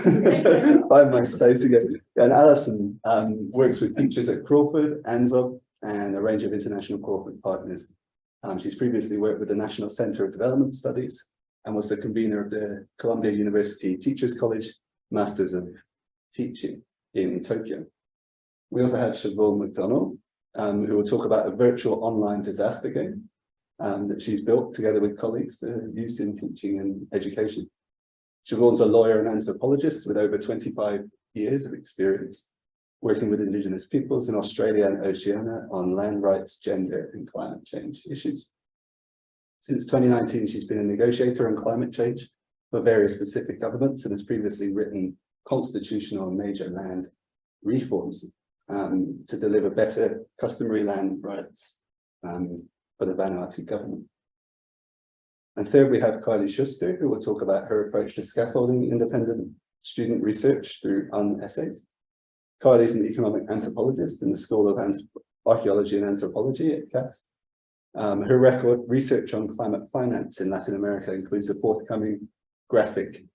find my space again. And Alison works with teachers at Crawford, ANZOB, and a range of international Crawford partners. She's previously worked with the National Centre of Development Studies and was the convener of the Columbia University Teachers College Masters of Teaching in Tokyo. We also have Siobhan McDonnell, who will talk about a virtual online disaster game that she's built together with colleagues for use in teaching and education. Siobhan's a lawyer and anthropologist with over 25 years of experience working with Indigenous peoples in Australia and Oceania on land rights, gender, and climate change issues. Since 2019, she's been a negotiator on climate change for various Pacific governments and has previously written constitutional and major land reforms to deliver better customary land rights for the Vanuatu government. And third, we have Kylie Schuster, who will talk about her approach to scaffolding independent student research through Unessays. Kylie is an economic anthropologist in the School of Archaeology and Anthropology at CAS. Her record research on climate finance in Latin America includes a forthcoming graphic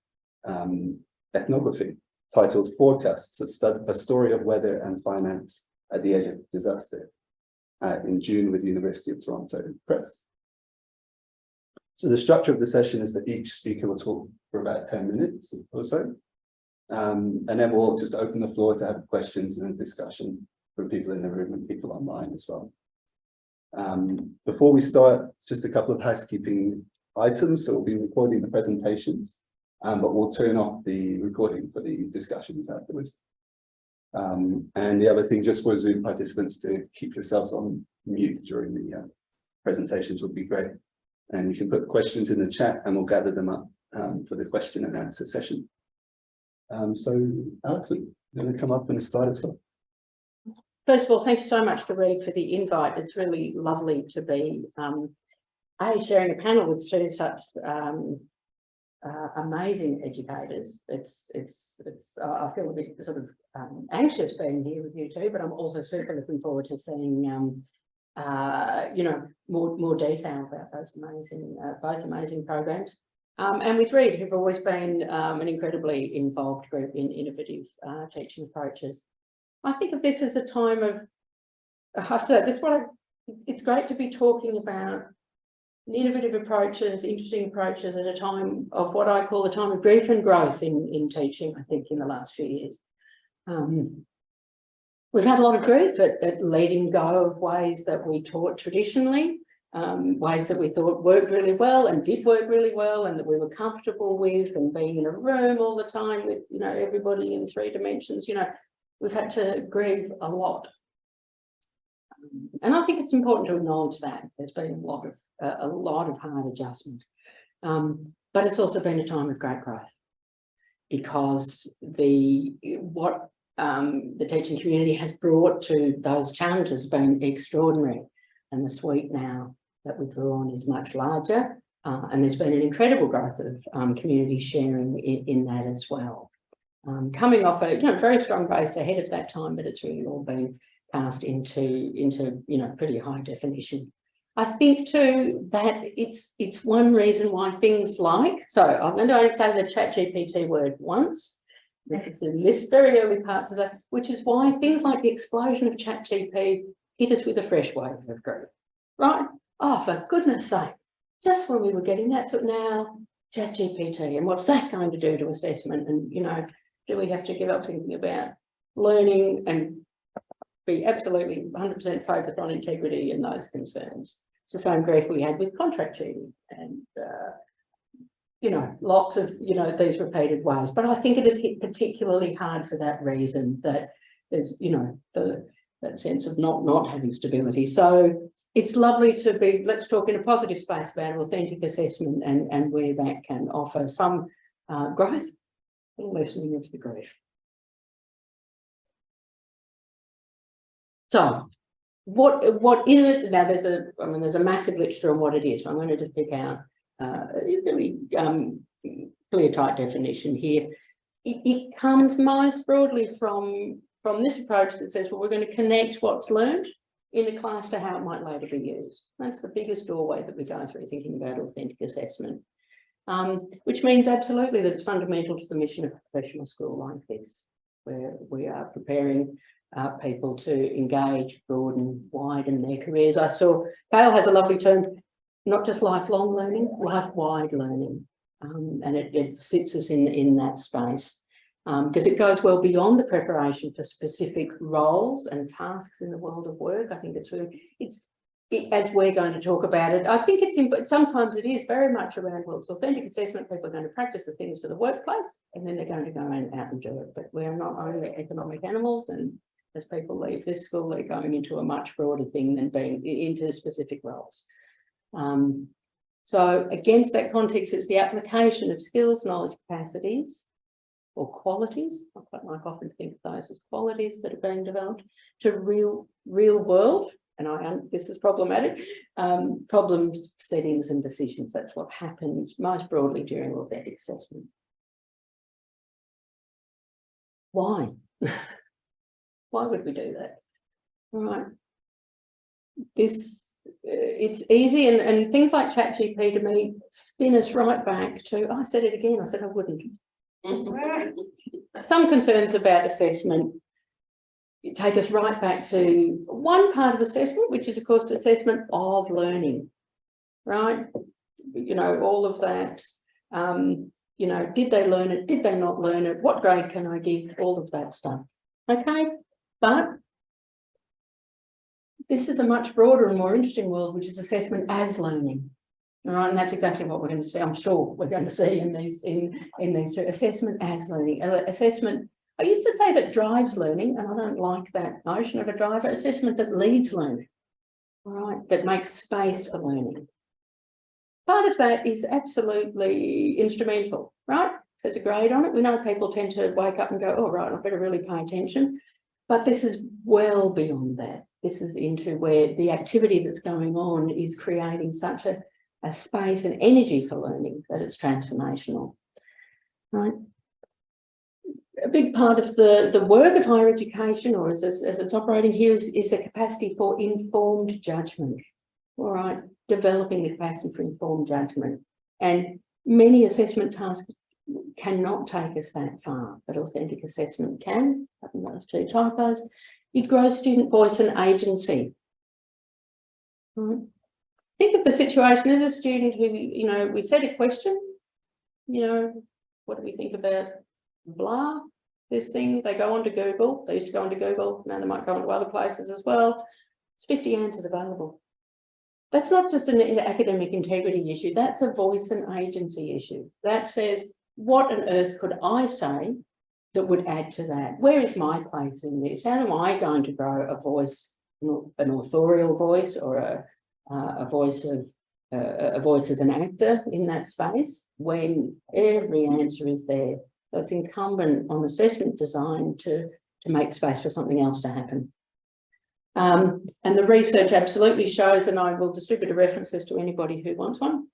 ethnography titled Forecasts, a story of weather and finance at the edge of disaster in June with University of Toronto Press. So the structure of the session is that each speaker will talk for about 10 minutes or so. And then we'll just open the floor to have questions and a discussion from people in the room and people online as well. Before we start, just a couple of housekeeping items. So we'll be recording the presentations, but we'll turn off the recording for the discussions afterwards. And the other thing, just for Zoom participants, to keep yourselves on mute during the presentations would be great. And you can put questions in the chat and we'll gather them up for the question and answer session. So Alison, you're going to come up and start us off. First of all, thank you so much to Reid for the invite. It's really lovely to be sharing a panel with two such amazing educators. I feel a bit sort of anxious being here with you two, but I'm also super looking forward to seeing more detail about those amazing both amazing programs. And with Reid, who've always been an incredibly involved group in innovative teaching approaches. I think of this as a time of, I have to say, it's great to be talking about innovative approaches, interesting approaches at a time of what I call the time of grief and growth in teaching, I think, in the last few years. We've had a lot of grief at letting go of ways that we taught traditionally, ways that we thought worked really well and did work really well and that we were comfortable with, and being in a room all the time with, everybody in 3 dimensions, we've had to grieve a lot. And I think it's important to acknowledge that there's been a lot of hard adjustment. But it's also been a time of great growth, because what the teaching community has brought to those challenges has been extraordinary. And the suite now that we draw on is much larger. And there's been an incredible growth of community sharing in that as well. Coming off a very strong base ahead of that time, but it's really all been cast into pretty high definition. I think too that it's one reason why things like, so I'm going to only say the ChatGPT word once, it's in this very early part, which is why things like the explosion of ChatGPT hit us with a fresh wave of grief, right? Oh, for goodness sake, just when we were getting that, so now ChatGPT, and what's that going to do to assessment? And do we have to give up thinking about learning and be absolutely 100% focused on integrity and those concerns? It's the same grief we had with contract cheating and, lots of, these repeated ways. But I think it is hit particularly hard for that reason, that there's, that sense of not having stability. So it's lovely to be, let's talk in a positive space about authentic assessment and where that can offer some growth. Lessening of the grief. So, what is it? Now, there's a massive literature on what it is. So I'm going to just pick out a really clear, tight definition here. It comes most broadly from this approach that says, well, we're going to connect what's learned in the class to how it might later be used. That's the biggest doorway that we go through thinking about authentic assessment. which means absolutely that it's fundamental to the mission of a professional school like this, where we are preparing people to engage, broaden, widen their careers. I saw Gail has a lovely term, not just lifelong learning, life-wide learning, and it sits us in that space. Because it goes well beyond the preparation for specific roles and tasks in the world of work. I think it's really, as we're going to talk about it, I think it's sometimes it is very much around, well, it's authentic assessment. People are going to practice the things for the workplace, and then they're going to go out and do it. But we are not only economic animals, and as people leave this school, they're going into a much broader thing than being into specific roles. So against that context, it's the application of skills, knowledge, capacities, or qualities. I quite like often to think of those as qualities that are being developed to real world, and this is problematic, problems, settings and decisions. That's what happens most broadly during authentic assessment. Why? Why would we do that? All right. It's easy, and things like ChatGPT to me spin us right back to, I said it again, I said I wouldn't. Some concerns about assessment take us right back to one part of assessment, which is of course assessment of learning, right? You know, all of that, you know, did they learn it? Did they not learn it? What grade can I give? All of that stuff. Okay, but this is a much broader and more interesting world, which is assessment as learning. All right, and that's exactly what we're going to see. I'm sure we're going to see in these two, assessment as learning. Assessment, I used to say that drives learning, and I don't like that notion of a driver. Assessment that leads learning, all right, that makes space for learning. Part of that is absolutely instrumental, right? There's a grade on it. We know people tend to wake up and go, oh, right, I better really pay attention. But this is well beyond that. This is into where the activity that's going on is creating such a space and energy for learning that it's transformational, right? A big part of the work of higher education, or as it's operating here, is a capacity for informed judgment, all right? Developing the capacity for informed judgment. And many assessment tasks cannot take us that far, but authentic assessment can. I think those two typos. It grows student voice and agency. Right. Think of the situation as a student who, you know, we set a question, you know, what do we think about blah, this thing? They go on to Google. They used to go on to Google. Now they might go on to other places as well. It's 50 answers available. That's not just an academic integrity issue. That's a voice and agency issue. That says, what on earth could I say that would add to that? Where is my place in this? How am I going to grow a voice, an authorial voice, or a voice as an actor in that space when every answer is there? So it's incumbent on assessment design to make space for something else to happen. And the research absolutely shows, and I will distribute a reference list to anybody who wants one,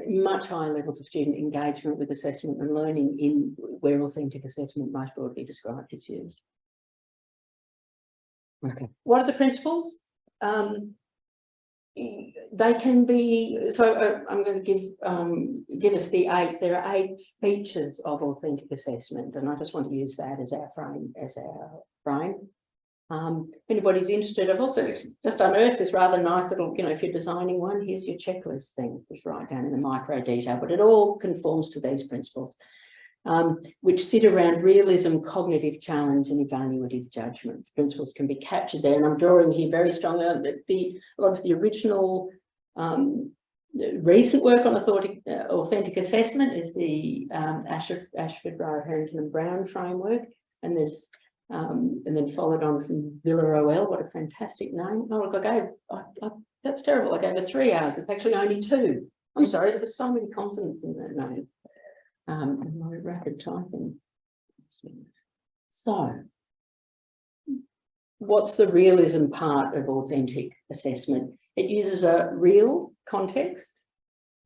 much higher levels of student engagement with assessment and learning in where authentic assessment most broadly described is used. Okay, what are the principles? They can be, so I'm going to give us the 8, there are 8 features of authentic assessment, and I just want to use that as our frame. If anybody's interested, I've also just unearthed this rather nice little, you know, if you're designing one, here's your checklist thing, just right down in the micro detail, but it all conforms to these principles, which sit around realism, cognitive challenge, and evaluative judgment. Principles can be captured there, and I'm drawing here very strongly on a lot of the original recent work on authentic assessment is the Ashford, Rowe, Harrington and Brown framework, and there's and then followed on from Villar-Roel. What a fantastic name. Oh, look, that's terrible. I gave it 3 hours. It's actually only 2. I'm sorry, there were so many consonants in that name. And my rapid typing. So, what's the realism part of authentic assessment? It uses a real context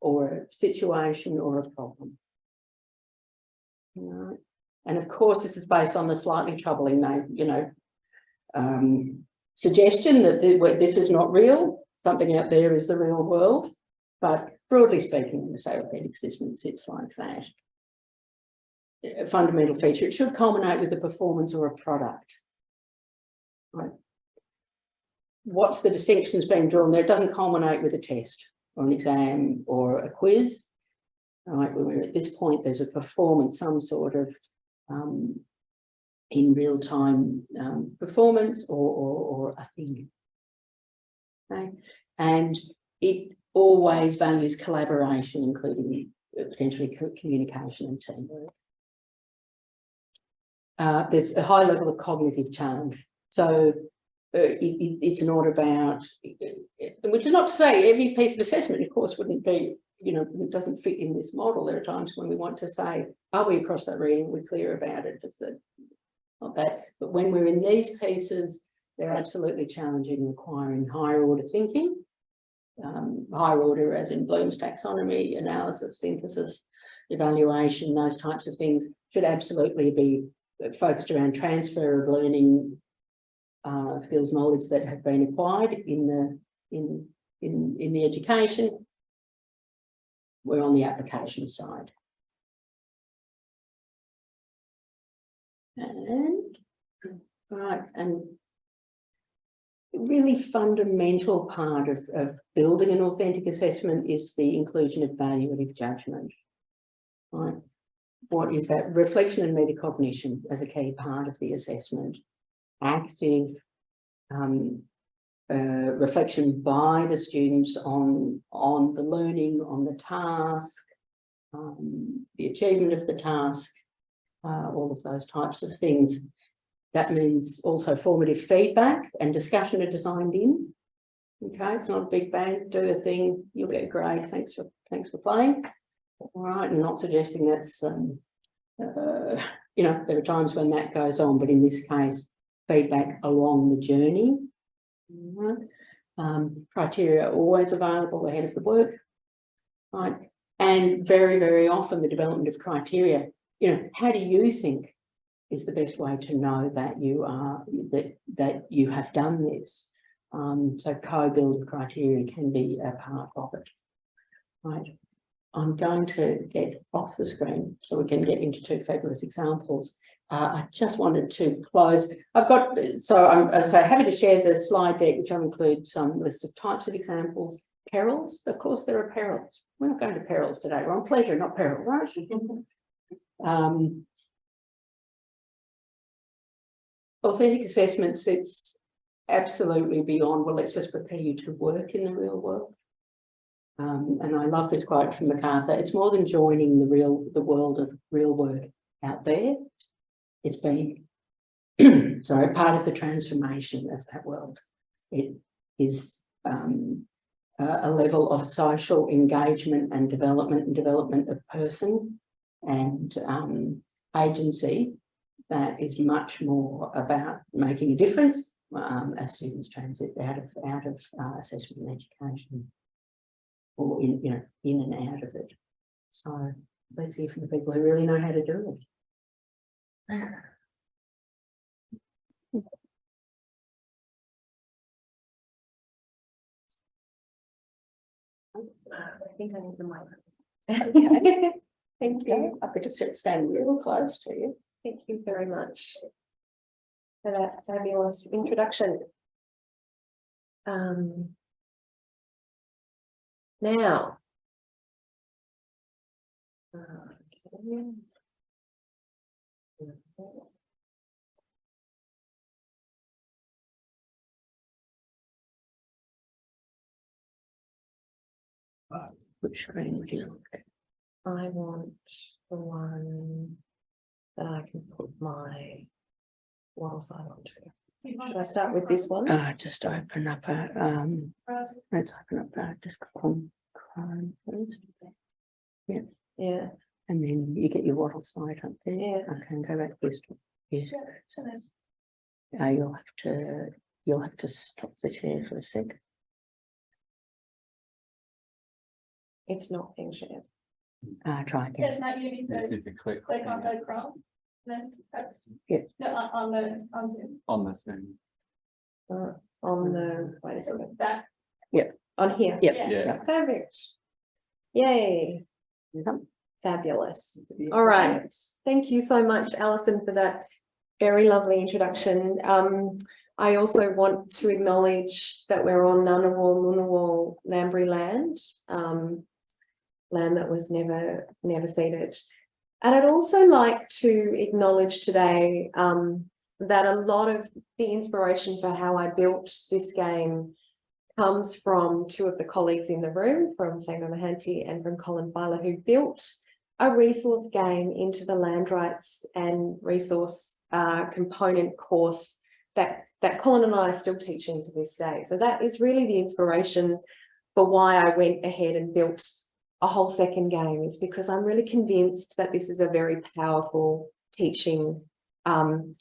or a situation or a problem. All right. And of course, this is based on the slightly troubling, you know, suggestion that this is not real. Something out there is the real world. But broadly speaking, when we say authentic assessment sits like that. A fundamental feature, it should culminate with a performance or a product. Right. What's the distinctions being drawn there? It doesn't culminate with a test or an exam or a quiz. Right, at this point, there's a performance, some sort of in real time performance or a thing. Okay. And it always values collaboration, including potentially communication and teamwork. There's a high level of cognitive challenge. So it's not about, which is not to say every piece of assessment, of course, wouldn't be, you know, it doesn't fit in this model. There are times when we want to say, are we across that reading? We're clear about it. It's not that. But when we're in these pieces, they're absolutely challenging, requiring higher order thinking. Higher order as in Bloom's taxonomy, analysis, synthesis, evaluation, those types of things should absolutely be focused around transfer of learning skills, knowledge that have been acquired in the education. We're on the application side. And right, and really fundamental part of building an authentic assessment is the inclusion of evaluative judgment. Right. What is that? Reflection and metacognition as a key part of the assessment. Active reflection by the students on the learning, on the task, the achievement of the task, all of those types of things. That means also formative feedback and discussion are designed in. Okay, it's not a big bang, do a thing, you'll get a grade, thanks for playing. All right, and not suggesting that's you know, there are times when that goes on, but in this case, feedback along the journey. Criteria are always available ahead of the work, right? And very, very often the development of criteria, you know, how do you think is the best way to know that you are, that you have done this? So co-build criteria can be a part of it, right? I'm going to get off the screen so we can get into two fabulous examples. I just wanted to close. I've got, so I'm happy to share the slide deck, which will include some lists of types of examples. Perils, of course, there are perils. We're not going to perils today. We're on pleasure, not peril, right? Authentic assessment sits absolutely beyond, well, let's just prepare you to work in the real world. And I love this quote from MacArthur. It's more than joining the world of real work out there. It's being, sorry, part of the transformation of that world. It is a level of social engagement and development of person and agency that is much more about making a difference as students transit out of assessment and education, or in and out of it. So let's hear from the people who really know how to do it. I think I need the mic. Okay. Thank you. I could just stand real close to you. Thank you very much for that fabulous introduction. Now, Which screen would you look at? I want the one that I can put my wall side onto. Should I start with this one? Just open up a let's open up just click on Chrome first. Yeah. Yeah. And then you get your wattle side up there. Yeah. Okay, and go back this. Yes. So there's You'll have to stop the share for a sec. it's not being shared. Try again. It's not you need Just to need to click click on the Chrome, then that's. Yeah. No, on Zoom. on the thing. On the, wait a second, That, on here. Yep. yeah. Yeah. Perfect. Yay. Fabulous. All right. Thank you so much, Alison, for that very lovely introduction. I also want to acknowledge that we're on Ngunnawal Lambury land, land that was never ceded. And I'd also like to acknowledge today that a lot of the inspiration for how I built this game comes from two of the colleagues in the room, from Sango Mahanti and from Colin Filer, who built a resource game into the land rights and resource component course that Colin and I are still teaching to this day. So that is really the inspiration for why I went ahead and built a whole second game, is because I'm really convinced that this is a very powerful teaching kind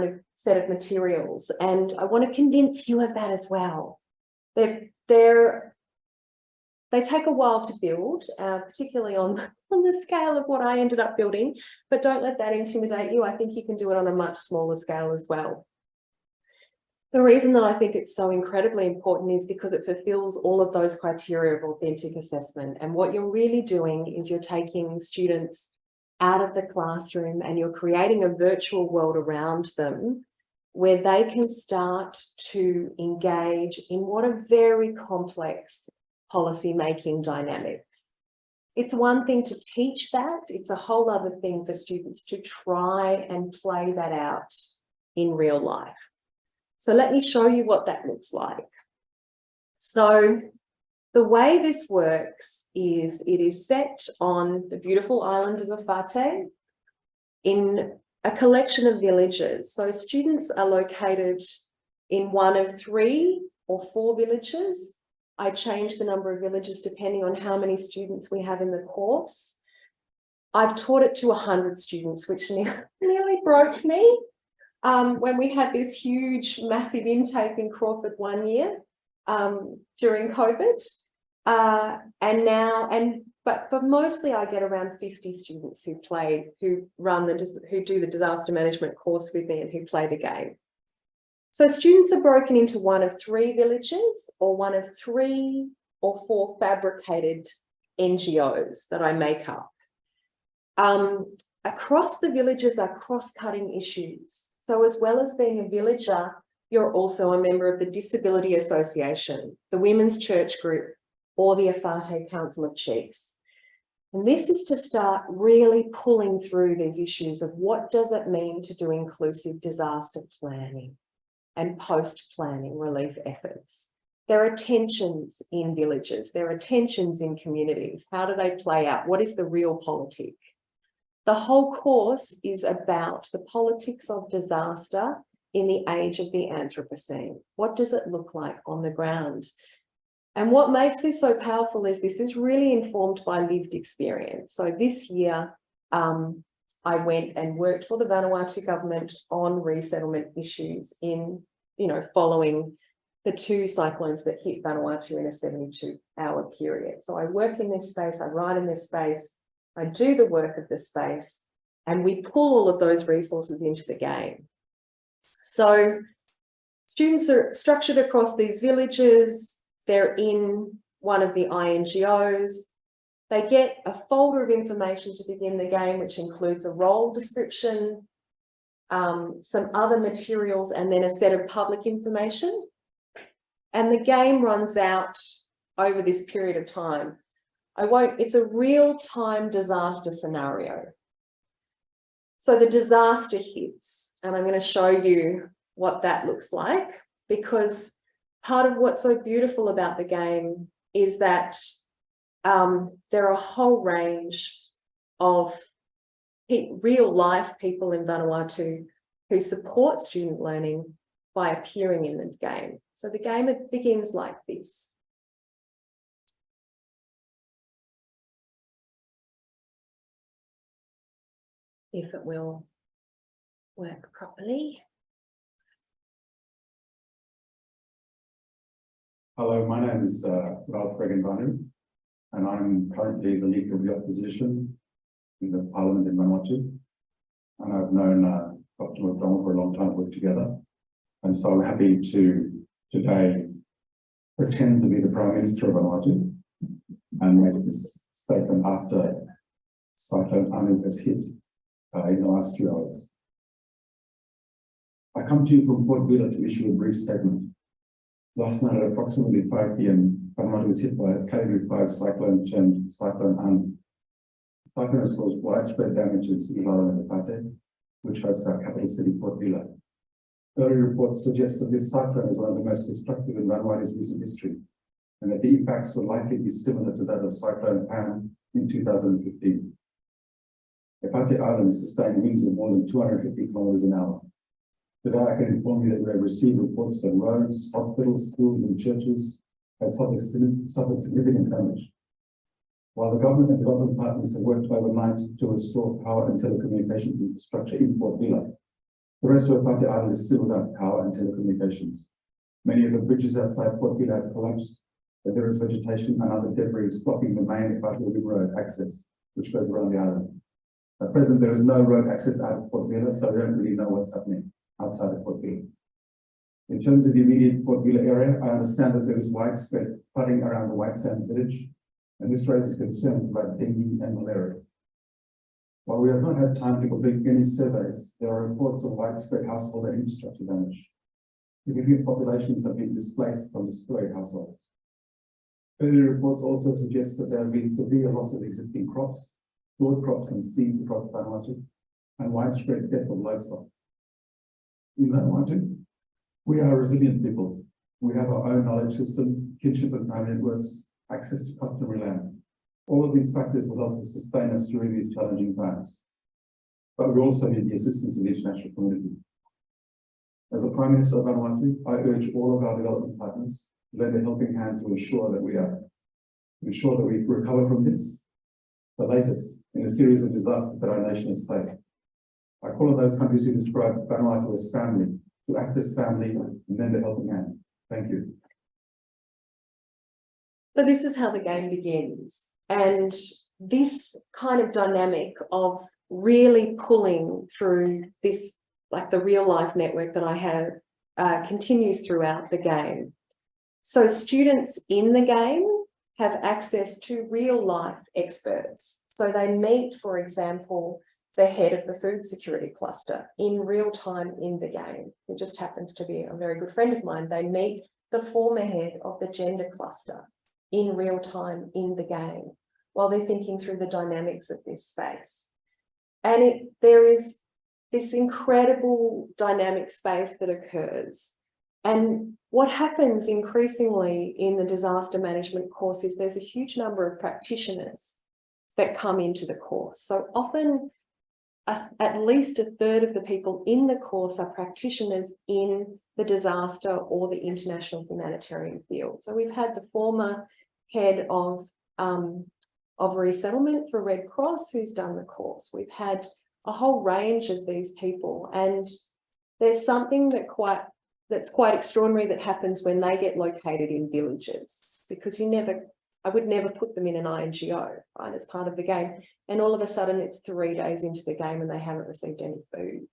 of set of materials. And I want to convince you of that as well. They take a while to build, particularly on the scale of what I ended up building, but don't let that intimidate you. I think you can do it on a much smaller scale as well. The reason that I think it's so incredibly important is because it fulfills all of those criteria of authentic assessment. And what you're really doing is you're taking students out of the classroom and you're creating a virtual world around them where they can start to engage in what are very complex policy-making dynamics. It's one thing to teach that, it's a whole other thing for students to try and play that out in real life. So let me show you what that looks like. So the way this works is it is set on the beautiful island of Afate in a collection of villages. So students are located in one of 3 or 4 villages. I change the number of villages depending on how many students we have in the course. I've taught it to 100 students, which nearly broke me when we had this huge, massive intake in Crawford one year during COVID. But mostly I get around 50 students who do the disaster management course with me and who play the game. So students are broken into one of 3 villages or one of 3 or 4 fabricated NGOs that I make up. Across the villages are cross-cutting issues. So as well as being a villager, you're also a member of the Disability Association, the Women's Church Group, or the Afate Council of Chiefs. And this is to start really pulling through these issues of what does it mean to do inclusive disaster planning and post-planning relief efforts. There are tensions in villages, there are tensions in communities. How do they play out? What is the real politic? The whole course is about the politics of disaster in the age of the Anthropocene. What does it look like on the ground? And what makes this so powerful is this is really informed by lived experience. So this year, I went and worked for the Vanuatu government on resettlement issues following the 2 cyclones that hit Vanuatu in a 72-hour period. So I work in this space, I write in this space, I do the work of the space, and we pull all of those resources into the game. So students are structured across these villages, they're in one of the INGOs, they get a folder of information to begin the game, which includes a role description, some other materials, and then a set of public information. And the game runs out over this period of time. It's a real-time disaster scenario. So the disaster hits, and I'm going to show you what that looks like, because part of what's so beautiful about the game is that there are a whole range of real-life people in Vanuatu who support student learning by appearing in the game. So the game begins like this. If it will work properly. Hello, my name is Ralph Regan-Banu, and I'm currently the Leader of the Opposition in the Parliament in Vanuatu. And I've known Dr. McDonnell for a long time, worked together. And so I'm happy to today pretend to be the Prime Minister of Vanuatu and made this statement after Cyclone Anu has hit in the last 2 hours. I come to you from Port Vila to issue a brief statement. Last night at approximately 5 p.m, Vanuatu was hit by a Category 5 cyclone termed Cyclone Anu. The cyclone has caused widespread damages in Ilara and Epate, which hosts our capital city, Port Vila. Early reports suggest that this cyclone is one of the most destructive in Vanuatu's recent history, and that the impacts will likely be similar to that of Cyclone Pam in 2015. Epate Island sustained winds of more than 250 kilometers an hour. Today, I can inform you that we have received reports that roads, hospitals, schools, and churches have suffered significant damage. While the government and development partners have worked overnight to restore power and telecommunications infrastructure in Port Vila, the rest of Epate Island is still without power and telecommunications. Many of the bridges outside Port Vila have collapsed, and there is vegetation and other debris blocking the main Epate road access, which goes around the island. At present, there is no road access out of Port Vila, so we don't really know what's happening outside of Port Vila. In terms of the immediate Port Vila area, I understand that there is widespread flooding around the White Sands village, and this raises concerns about dengue and malaria. While we have not had time to complete any surveys, there are reports of widespread household and infrastructure damage. Significant populations have been displaced from destroyed households. Early reports also suggest that there have been severe loss of existing crops, broad crops and seeds across Vanuatu, and widespread death of livestock. In Vanuatu, we are a resilient people. We have our own knowledge systems, kinship and family networks, access to customary land. All of these factors will help to sustain us during these challenging times. But we also need the assistance of the international community. As the Prime Minister of Vanuatu, I urge all of our development partners to lend a helping hand to ensure that we recover from this, the latest in a series of disasters that our nation has faced. I call on those countries who describe Vanuatu as family to act as family and lend a helping hand. Thank you. So this is how the game begins. And this kind of dynamic of really pulling through this, like the real life network that I have, continues throughout the game. So students in the game have access to real life experts. So they meet, for example, the head of the food security cluster in real time in the game. It just happens to be a very good friend of mine. They meet the former head of the gender cluster in real time in the game while they're thinking through the dynamics of this space. And there is this incredible dynamic space that occurs. And what happens increasingly in the disaster management course is there's a huge number of practitioners that come into the course. So often at least a third of the people in the course are practitioners in the disaster or the international humanitarian field. So we've had the former head of resettlement for Red Cross who's done the course. We've had a whole range of these people, and there's something that's quite extraordinary that happens when they get located in villages, because I would never put them in an INGO, right, as part of the game. And all of a sudden it's 3 days into the game and they haven't received any food.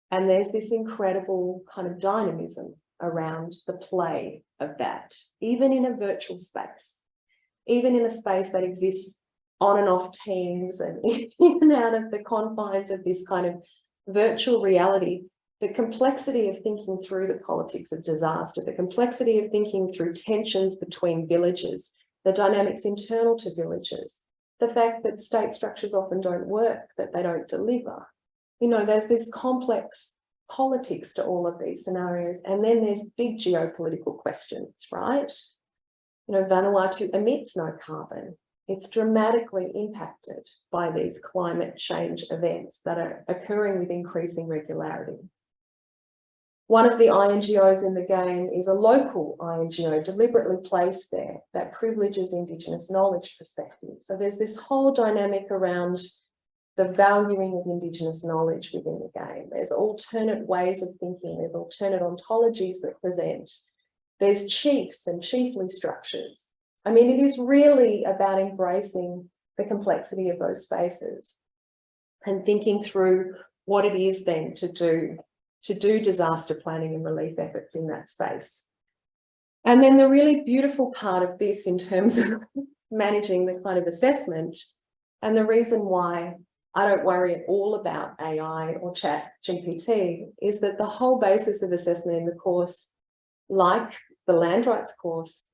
And there's this incredible kind of dynamism around the play of that, even in a virtual space, even in a space that exists on and off Teams and in and out of the confines of this kind of virtual reality. The complexity of thinking through the politics of disaster, the complexity of thinking through tensions between villages, the dynamics internal to villages, the fact that state structures often don't work, that they don't deliver. You know, there's this complex politics to all of these scenarios. And then there's big geopolitical questions, right? You know, Vanuatu emits no carbon. It's dramatically impacted by these climate change events that are occurring with increasing regularity. One of the INGOs in the game is a local INGO deliberately placed there that privileges Indigenous knowledge perspective. So there's this whole dynamic around the valuing of Indigenous knowledge within the game. There's alternate ways of thinking, there's alternate ontologies that present. There's chiefs and chiefly structures. I mean, it is really about embracing the complexity of those spaces and thinking through what it is then to do disaster planning and relief efforts in that space. And then the really beautiful part of this in terms of managing the kind of assessment, and the reason why I don't worry at all about AI or chat GPT, is that the whole basis of assessment in the course, like the land rights course,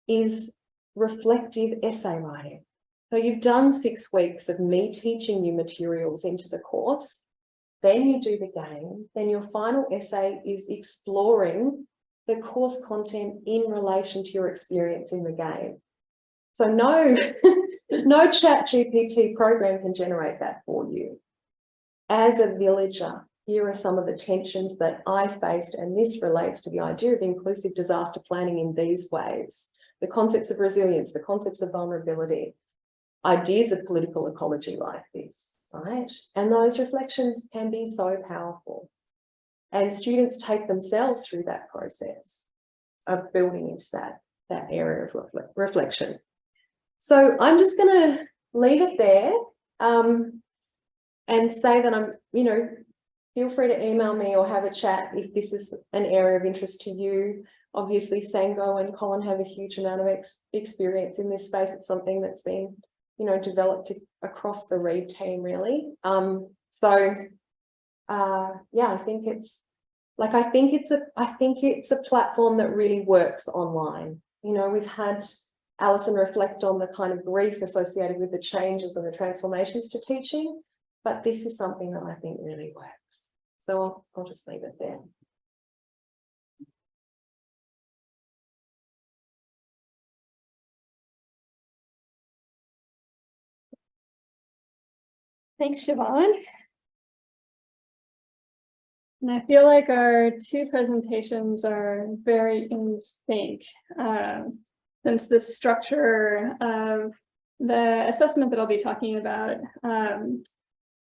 is reflective essay writing. So you've done 6 weeks of me teaching you materials into the course, then you do the game, then your final essay is exploring the course content in relation to your experience in the game. So no, no chat GPT program can generate that for you. As a villager, here are some of the tensions that I faced, and this relates to the idea of inclusive disaster planning in these ways. The concepts of resilience, the concepts of vulnerability, ideas of political ecology like this, right? And those reflections can be so powerful. And students take themselves through that process of building into that area of reflection. So I'm just going to leave it there and say that I'm, feel free to email me or have a chat if this is an area of interest to you. Obviously, Sango and Colin have a huge amount of experience in this space. It's something that's been, developed across the RE&D team, really. Yeah, I think it's a platform that really works online. We've had Alison reflect on the kind of grief associated with the changes and the transformations to teaching, but this is something that I think really works. So I'll just leave it there. Thanks, Siobhan. And I feel like our 2 presentations are very in sync, since the structure of the assessment that I'll be talking about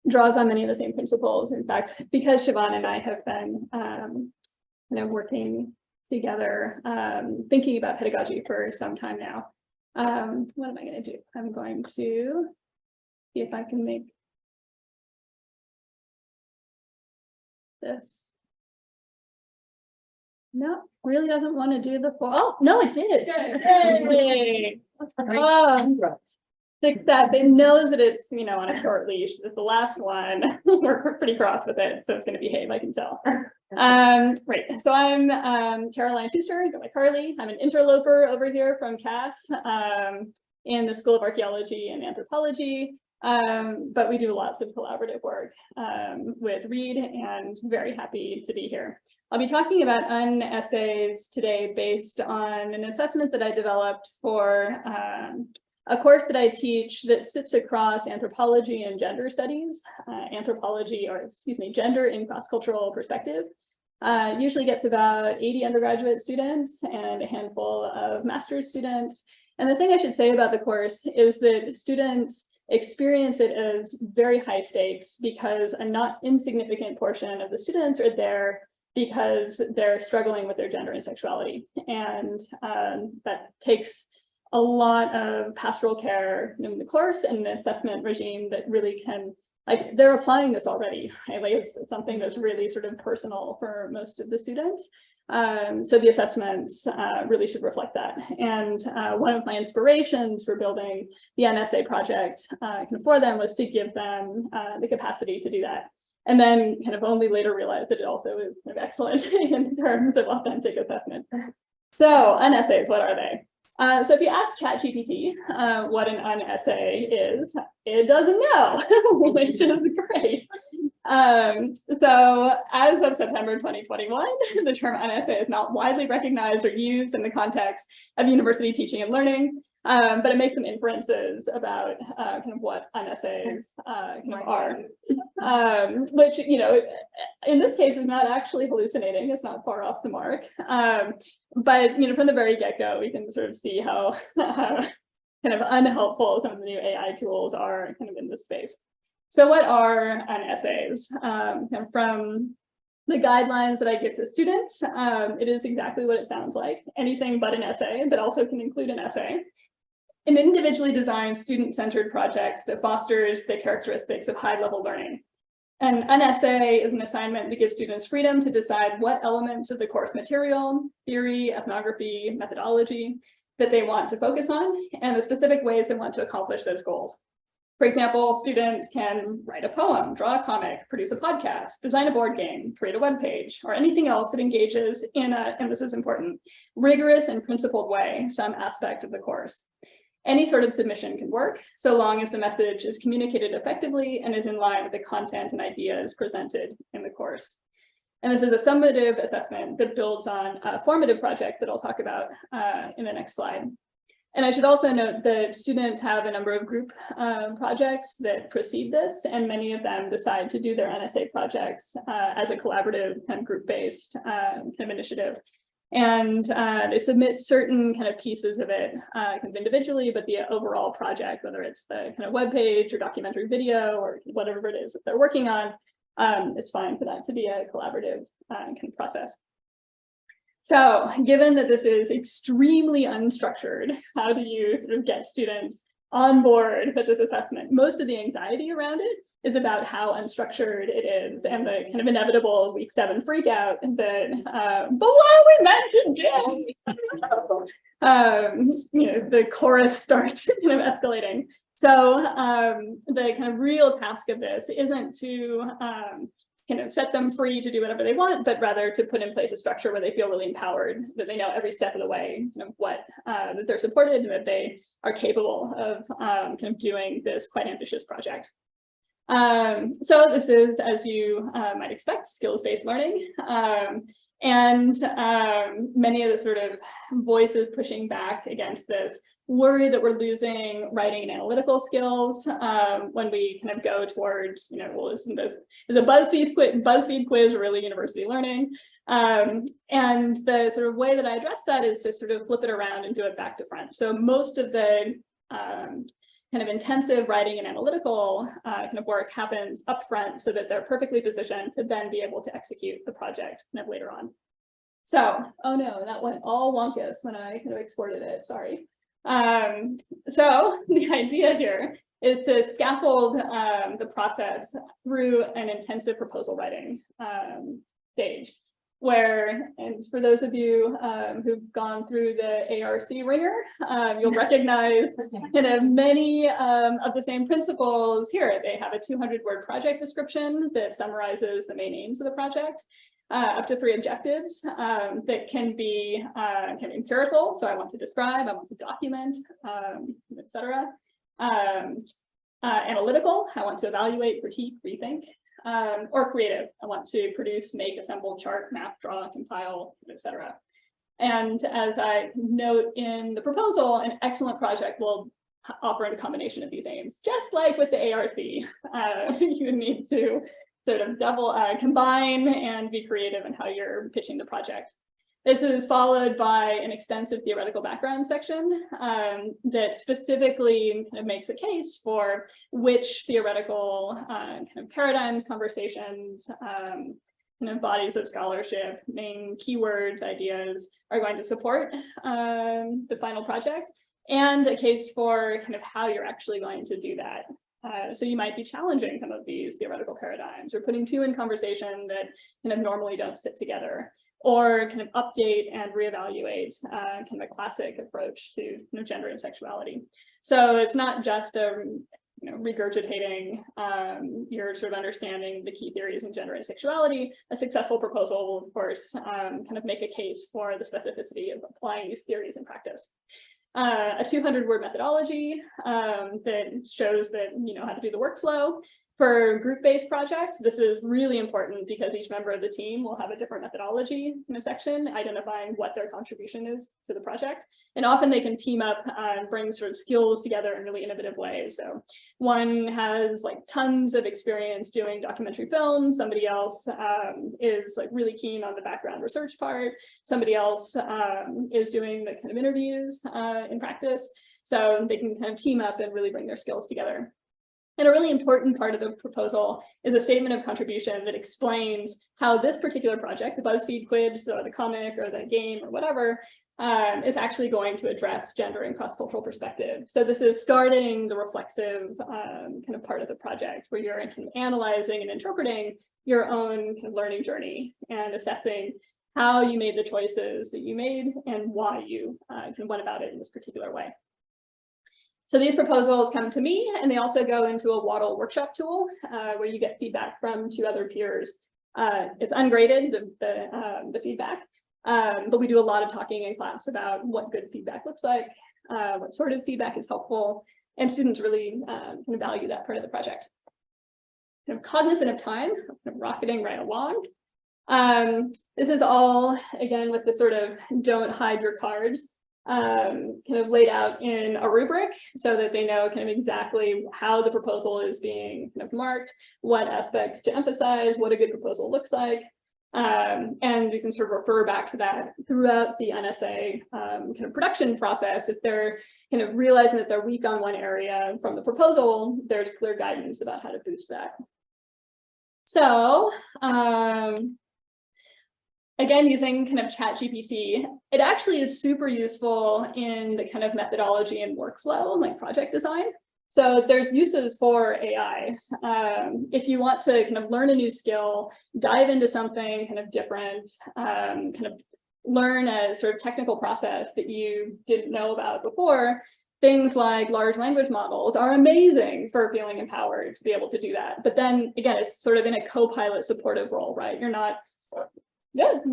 draws on many of the same principles. In fact, because Siobhan and I have been working together, thinking about pedagogy for some time now. What am I going to do? I'm going to see if I can make this. No, really doesn't want to do the full. Oh, no, it did. Hey. Oh, fix that. It knows that it's, on a short leash. It's the last one. We're pretty cross with it, so it's going to behave, I can tell. Right. So I'm Caroline Schuster, go by Carly. I'm an interloper over here from Cass in the School of Archaeology and Anthropology. But we do lots of collaborative work with RE&D, and very happy to be here. I'll be talking about Unessays today based on an assessment that I developed for a course that I teach that sits across anthropology and gender studies, gender in cross-cultural perspective. Usually gets about 80 undergraduate students and a handful of master's students. And the thing I should say about the course is that students experience it as very high stakes because a not insignificant portion of the students are there because they're struggling with their gender and sexuality. And that takes a lot of pastoral care in the course and an assessment regime that really can, they're applying this already, right? It's something that's really sort of personal for most of the students. So the assessments really should reflect that. And one of my inspirations for building the Unessay project for them was to give them the capacity to do that. And then kind of only later realized that it also is kind of excellent in terms of authentic assessment. So Unessays, what are they? So if you ask ChatGPT what an unessay is, it doesn't know, which is great. So as of September 2021, the term unessay is not widely recognized or used in the context of university teaching and learning, but it makes some inferences about kind of what unessays are, which, in this case is not actually hallucinating. It's not far off the mark. But, from the very get-go, we can sort of see how kind of unhelpful some of the new AI tools are kind of in this space. So what are unessays? From the guidelines that I give to students, it is exactly what it sounds like. Anything but an essay, but also can include an essay. An individually designed student-centered project that fosters the characteristics of high-level learning. An essay is an assignment that gives students freedom to decide what elements of the course material, theory, ethnography, methodology that they want to focus on, and the specific ways they want to accomplish those goals. For example, students can write a poem, draw a comic, produce a podcast, design a board game, create a web page, or anything else that engages in a, and this is important, rigorous and principled way, some aspect of the course. Any sort of submission can work, so long as the message is communicated effectively and is in line with the content and ideas presented in the course. And this is a summative assessment that builds on a formative project that I'll talk about in the next slide. And I should also note that students have a number of group projects that precede this, and many of them decide to do their NSA projects as a collaborative and group-based kind of initiative. And they submit certain kind of pieces of it kind of individually, but the overall project, whether it's the kind of web page or documentary video or whatever it is that they're working on, it's fine for that to be a collaborative kind of process. So given that this is extremely unstructured, how do you sort of get students on board with this assessment? Most of the anxiety around it is about how unstructured it is and the kind of inevitable week 7 freak out that, but what are we meant to do? You know, the chorus starts kind of escalating. So the kind of real task of this isn't to kind of set them free to do whatever they want, but rather to put in place a structure where they feel really empowered, that they know every step of the way, kind of what that they're supported and that they are capable of kind of doing this quite ambitious project. So this is, as you might expect, skills-based learning. And many of the sort of voices pushing back against this worry that we're losing writing and analytical skills when we kind of go towards, you know, well, is a BuzzFeed quiz really university learning? And the sort of way that I address that is to sort of flip it around and do it back to front. So most of the kind of intensive writing and analytical kind of work happens up front so that they're perfectly positioned to then be able to execute the project kind of later on. So, oh no, that went all wonkus when I kind of exported it, sorry. So the idea here is to scaffold the process through an intensive proposal writing stage, where, and for those of you who've gone through the ARC ringer, you'll recognize kind of many of the same principles here. They have a 200-word project description that summarizes the main aims of the project, up to 3 objectives that can be kind of empirical. So I want to describe, I want to document, etc. Analytical, I want to evaluate, critique, rethink. Or creative, I want to produce, make, assemble, chart, map, draw, compile, etc. And as I note in the proposal, an excellent project will operate a combination of these aims. Just like with the ARC, you need to sort of combine and be creative in how you're pitching the project. This is followed by an extensive theoretical background section that specifically kind of makes a case for which theoretical kind of paradigms, conversations, kind of bodies of scholarship, main keywords, ideas are going to support the final project, and a case for kind of how you're actually going to do that. So you might be challenging some of these theoretical paradigms or putting 2 in conversation that kind of normally don't sit together, or kind of update and reevaluate kind of a classic approach to gender and sexuality. So it's not just a regurgitating your sort of understanding the key theories in gender and sexuality. A successful proposal will, of course, kind of make a case for the specificity of applying these theories in practice. A 200-word methodology that shows that you know how to do the workflow. For group-based projects, this is really important because each member of the team will have a different methodology in a section, identifying what their contribution is to the project. And often they can team up and bring sort of skills together in really innovative ways. So one has like tons of experience doing documentary film. Somebody else is like really keen on the background research part. Somebody else is doing the kind of interviews in practice. So they can kind of team up and really bring their skills together. And a really important part of the proposal is a statement of contribution that explains how this particular project, the BuzzFeed quiz or the comic or the game or whatever, is actually going to address gender and cross-cultural perspective. So this is starting the reflexive kind of part of the project where you're kind of analyzing and interpreting your own kind of learning journey and assessing how you made the choices that you made and why you kind of went about it in this particular way. So these proposals come to me, and they also go into a Wattle workshop tool where you get feedback from 2 other peers. It's ungraded, the feedback, but we do a lot of talking in class about what good feedback looks like, what sort of feedback is helpful, and students really kind of value that part of the project. Kind of cognizant of time, kind of rocketing right along. This is all, again, with the sort of don't hide your cards, kind of laid out in a rubric so that they know kind of exactly how the proposal is being kind of marked, what aspects to emphasize, what a good proposal looks like. And you can sort of refer back to that throughout the NSA kind of production process. If they're kind of realizing that they're weak on one area from the proposal, there's clear guidance about how to boost that. So, again, using kind of ChatGPT, it actually is super useful in the kind of methodology and workflow, like project design. So there's uses for AI. If you want to kind of learn a new skill, dive into something kind of different, kind of learn a sort of technical process that you didn't know about before, things like large language models are amazing for feeling empowered to be able to do that. But then again, it's sort of in a co-pilot supportive role, right? You're not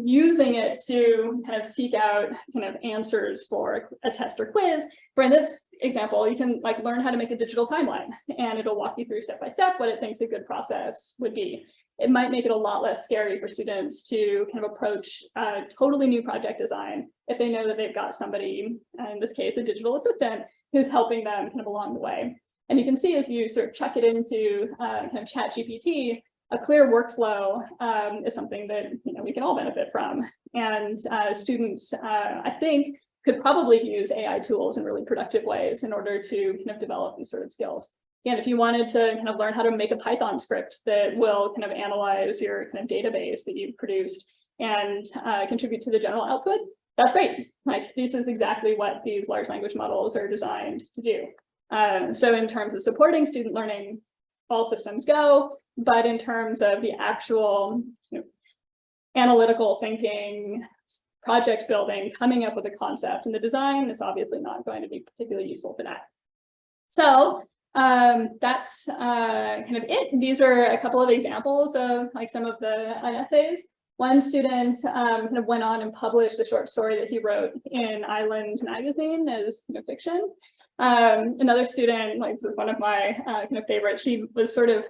using it to kind of seek out kind of answers for a test or quiz. For in this example, you can like learn how to make a digital timeline, and it'll walk you through step by step what it thinks a good process would be. It might make it a lot less scary for students to kind of approach a totally new project design if they know that they've got somebody, in this case, a digital assistant, who's helping them kind of along the way. And you can see as you sort of chuck it into kind of ChatGPT, a clear workflow is something that we can all benefit from. And students, I think, could probably use AI tools in really productive ways in order to kind of develop these sort of skills. And if you wanted to kind of learn how to make a Python script that will kind of analyze your kind of database that you've produced and contribute to the general output, that's great. Like, this is exactly what these large language models are designed to do. So in terms of supporting student learning, all systems go, but in terms of the actual analytical thinking, project building, coming up with a concept and the design, it's obviously not going to be particularly useful for that. So that's kind of it. These are a couple of examples of like some of the essays. One student kind of went on and published the short story that he wrote in Island magazine as fiction. Another student, like this is one of my kind of favorites, she was sort of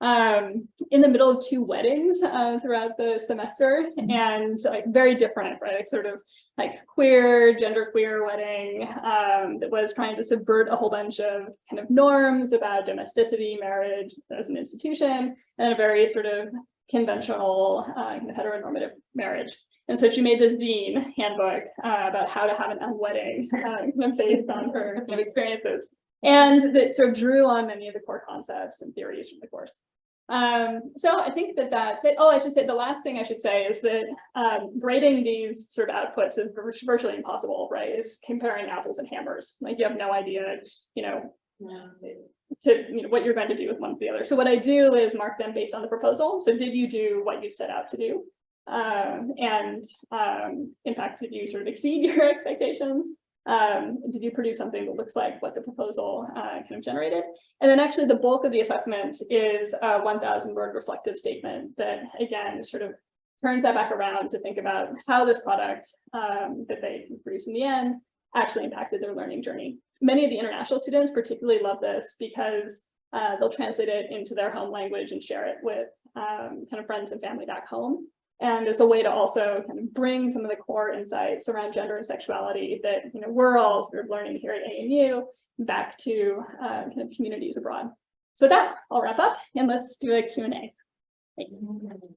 in the middle of 2 weddings throughout the semester, and like very different, right? Like sort of like queer, genderqueer wedding that was trying to subvert a whole bunch of kind of norms about domesticity, marriage as an institution, and a very sort of conventional kind of heteronormative marriage. And so she made this zine handbook about how to have an unwedding based on her kind of experiences. And that sort of drew on many of the core concepts and theories from the course. So I think that that's it. Oh, I should say the last thing I should say is that grading these sort of outputs is virtually impossible, right? It's comparing apples and hammers. Like you have no idea, what you're going to do with one to the other. So what I do is mark them based on the proposal. So did you do what you set out to do? And in fact, did you sort of exceed your expectations? Did you produce something that looks like what the proposal kind of generated? And then actually the bulk of the assessment is a 1,000-word reflective statement that, again, sort of turns that back around to think about how this product that they produce in the end actually impacted their learning journey. Many of the international students particularly love this because they'll translate it into their home language and share it with kind of friends and family back home. And as a way to also kind of bring some of the core insights around gender and sexuality that we're all sort of learning here at ANU back to kind of communities abroad. So with that, I'll wrap up and let's do a Q&A. Thank you.